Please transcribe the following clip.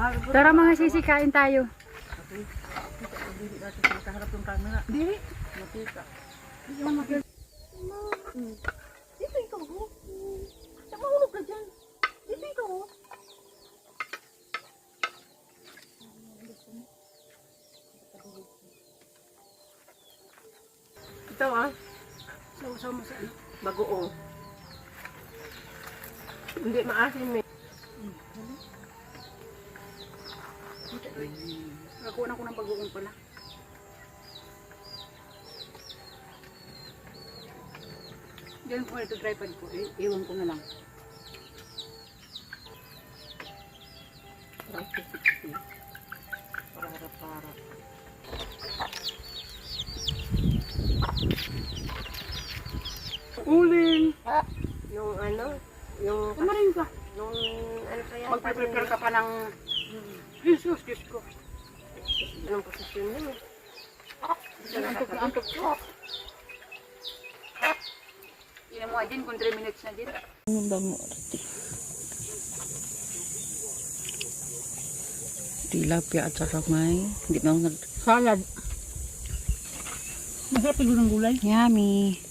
Tara mga sisi, kain tayo. Kaharap yung camera. Dili. Makita. Dito ikaw, ho. Mahulog ka dyan. Dito ikaw, ho. Ito ah. Sausaw mo sa ano? Bagoong. Hindi maasim eh. Nakuha ko ng bagoong pala. Diyan ko ito tripod ko. Iwan ko na lang. Para. Uling! Yung ano? Yung... Kumarin ka. Yung ano kaya? Magpe-prepare ka pa ng... Jesus, Diyos ko. Anong posisyon mo? Antok ko. Yan mo din kung 3 minutes na din. Ano ba mo? Tilapia at saka may... Hindi na ako Salad. Masarap yung gulay. Yummy.